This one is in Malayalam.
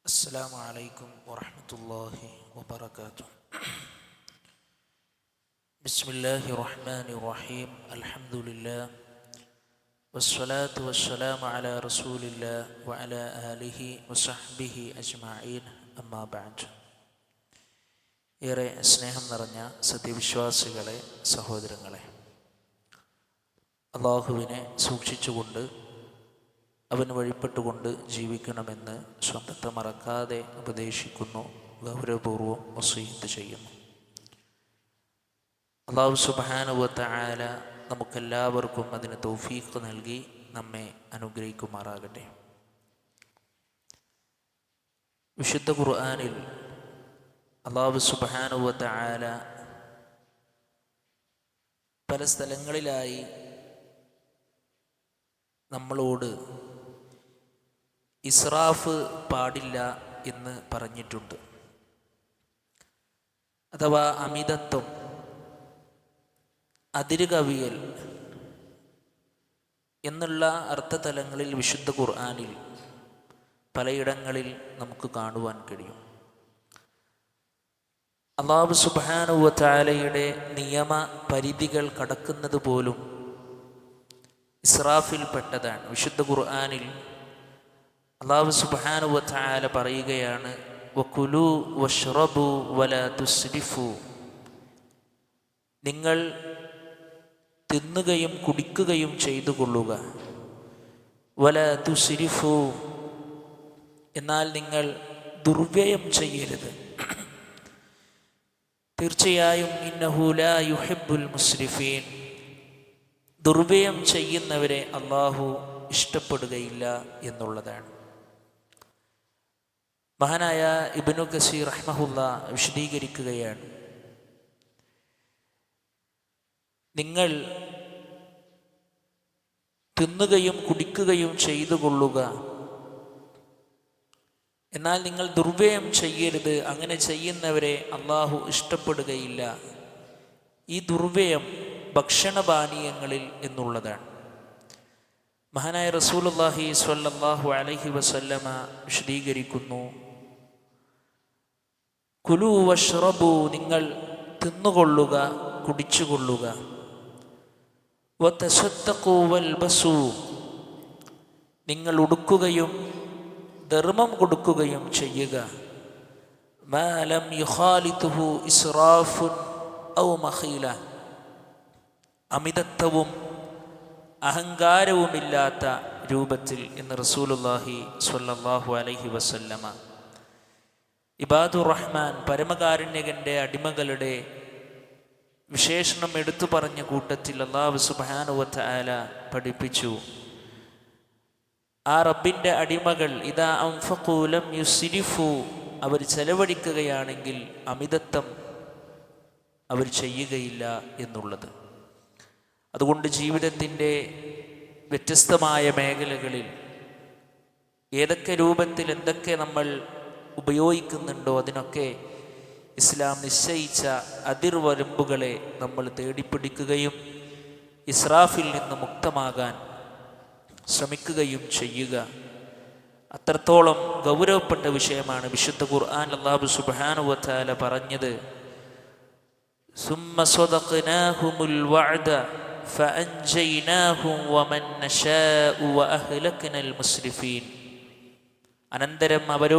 السلام عليكم ورحمة الله وبركاته. بسم الله الرحمن الرحيم. الحمد لله والصلاة والسلام على رسول الله وعلى آله وصحبه أجمعين. أما بعد. ഏറെ സ്നേഹം നിറഞ്ഞ സത്യവിശ്വാസികളെ, സഹോദരങ്ങളെ, അള്ളാഹുവിനെ സൂക്ഷിച്ചുകൊണ്ട് അവന് വഴിപ്പെട്ടുകൊണ്ട് ജീവിക്കണമെന്ന് സ്വന്തത്തെ മറക്കാതെ ഉപദേശിക്കുന്നു, ഗൗരവപൂർവ്വം വസീയത്ത് ചെയ്യുന്നു. അള്ളാഹു സുബ്ഹാനഹു വ തആല നമുക്കെല്ലാവർക്കും അതിന് തൗഫീഖ് നൽകി നമ്മെ അനുഗ്രഹിക്കുമാറാകട്ടെ. വിശുദ്ധ ഖുർആനിൽ അള്ളാഹു സുബ്ഹാനഹു വ തആല പല സ്ഥലങ്ങളിലായി നമ്മളോട് ഇസ്രാഫ് പാടില്ല എന്ന് പറഞ്ഞിട്ടുണ്ട്. അഥവാ അമിതത്വം, അതിരുകവിയൽ എന്നുള്ള അർത്ഥതലങ്ങളിൽ വിശുദ്ധ ഖുർആനിൽ പലയിടങ്ങളിൽ നമുക്ക് കാണുവാൻ കഴിയും. അല്ലാഹു സുബ്ഹാനഹു വ തആലയുടെ നിയമ പരിധികൾ കടക്കുന്നത് പോലും ഇസ്രാഫിൽ പെട്ടതാണ്. വിശുദ്ധ ഖുർആനിൽ അല്ലാഹു സുബ്ഹാനഹു വ തആല പറയുകയാണ്, വകുലു വശ്റബു വലാ തുസ്രിഫു, നിങ്ങൾ തിന്നുകയും കുടിക്കുകയും ചെയ്തു കൊള്ളുക. വലാ തുസ്രിഫു, എന്നാൽ നിങ്ങൾ ദുർവ്യയം ചെയ്യരുത്. തീർച്ചയായും ഇന്നഹു ലാ യുഹിബ്ബുൽ മുസ്രിഫീൻ, ദുർവ്യയം ചെയ്യുന്നവരെ അള്ളാഹു ഇഷ്ടപ്പെടുകയില്ല എന്നുള്ളതാണ്. മഹാനായ ഇബ്നു കസീർ റഹ്മഹുല്ലാ വിശദീകരിക്കുകയാണ്, നിങ്ങൾ തിന്നുകയും കുടിക്കുകയും ചെയ്തു കൊള്ളുക, എന്നാൽ നിങ്ങൾ ദുർവ്യയം ചെയ്യരുത്. അങ്ങനെ ചെയ്യുന്നവരെ അള്ളാഹു ഇഷ്ടപ്പെടുകയില്ല. ഈ ദുർവ്യയം ഭക്ഷണപാനീയങ്ങളിൽ എന്നുള്ളതാണ്. മഹാനായ റസൂലുള്ളാഹി സ്വല്ലല്ലാഹു അലൈഹി വസല്ലമ വിശദീകരിക്കുന്നു, കുലു വശ്റബു, നിങ്ങൾ തിന്നുകൊള്ളുക, കുടിച്ചുകൊള്ളുക. വതസദ്ദഖു വൽബസു, നിങ്ങൾ ഉടുക്കുകയും ധർമ്മം കൊടുക്കുകയും ചെയ്യുക. മാ ലം യുഖാലിതുഹു ഇസ്റാഫുൻ ഔ മഖീല, അമിതത്വവും അഹങ്കാരവുമില്ലാത്ത രൂപത്തിൽ എന്ന് റസൂലുള്ളാഹി സ്വല്ലല്ലാഹു അലൈഹി വസല്ലമ. ഇബാദുർ റഹ്മാൻ, പരമകാരുണ്യകന്റെ അടിമകളുടെ വിശേഷണം എടുത്തു പറഞ്ഞ കൂട്ടത്തിൽ അല്ലാഹു സുബ്ഹാനഹു വ തആല പഠിപ്പിച്ചു, ആ റബ്ബിൻ്റെ അടിമകൾ ഇദാ അൻഫഖൂ ലം യുസ്രിഫു, അവർ ചെലവഴിക്കുകയാണെങ്കിൽ അമിതത്വം അവർ ചെയ്യുകയില്ല എന്നുള്ളത്. അതുകൊണ്ട് ജീവിതത്തിൻ്റെ വ്യത്യസ്തമായ മേഖലകളിൽ ഏതൊക്കെ രൂപത്തിൽ എന്തൊക്കെ നമ്മൾ ഉപയോഗിക്കുന്നുണ്ടോ അതിനൊക്കെ ഇസ്ലാം നിശ്ചയിച്ച അതിർവരമ്പുകളെ നമ്മൾ തേടിപ്പിടിക്കുകയും ഇസ്രാഫിൽ നിന്ന് മുക്തമാകാൻ ശ്രമിക്കുകയും ചെയ്യുക. അത്രത്തോളം ഗൗരവപ്പെട്ട വിഷയമാണ് വിശുദ്ധ ഖുർആൻ അല്ലാഹു സുബ്ഹാനഹു വ തആല പറഞ്ഞത്. സുമ്മ സ്വദഖനാഹുമുൽ വഅദ ഫഅൻജയ്നാഹും വമൻ നശാഉ വഅഹ്ലക്നൽ മുസ്രിഫീൻ, അനന്തരം അവരോട്